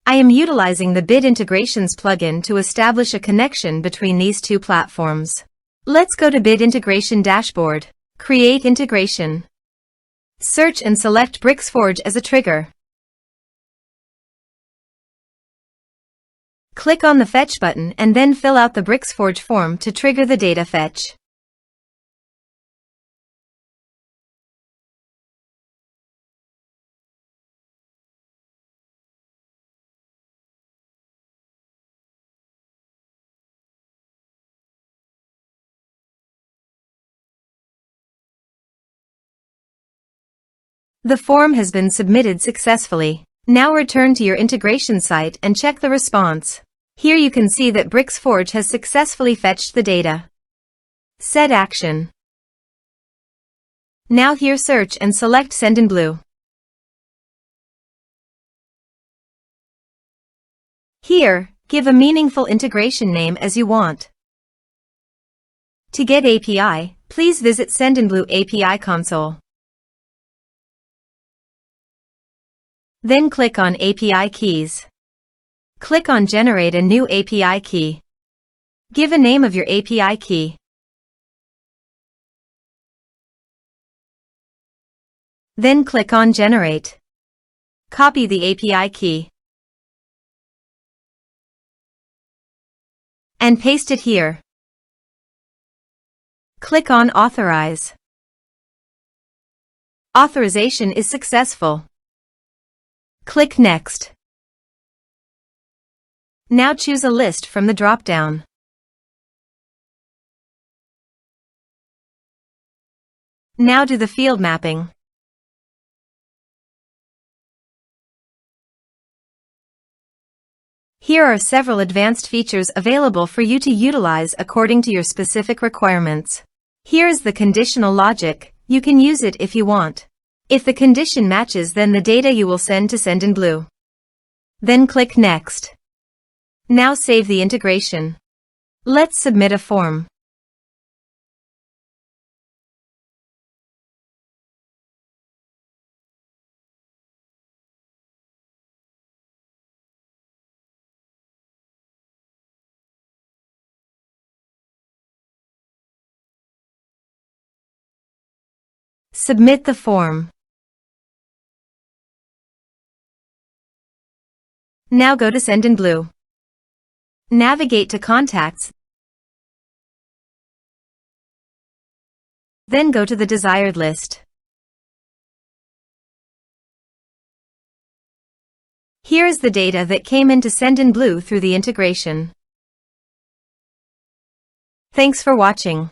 I am utilizing the Bid Integrations plugin to establish a connection between these two platforms. Let's go to Bid Integration Dashboard. Create Integration. Search and select Bricksforge as a trigger. Click on the Fetch button and then fill out the Bricksforge form to trigger the data fetch. The form has been submitted successfully. Now return to your integration site and check the response. Here you can see that Bricksforge has successfully fetched the data. Set action. Now here search and select Sendinblue. Here, give a meaningful integration name as you want. To get API, please visit Sendinblue API console. Then click on API keys. Click on Generate a new API key. Give a name of your API key. Then click on Generate. Copy the API key and paste it here. Click on Authorize. Authorization is successful. Click Next. Now choose a list from the drop-down. Now do the field mapping. Here are several advanced features available for you to utilize according to your specific requirements. Here is the conditional logic. You can use it if you want. If the condition matches, then the data you will send to Sendinblue. Then click Next. Now save the integration. Let's submit a form. Submit the form. Now go to Sendinblue. Navigate to Contacts. Then go to the desired list. Here is the data that came into Sendinblue through the integration. Thanks for watching.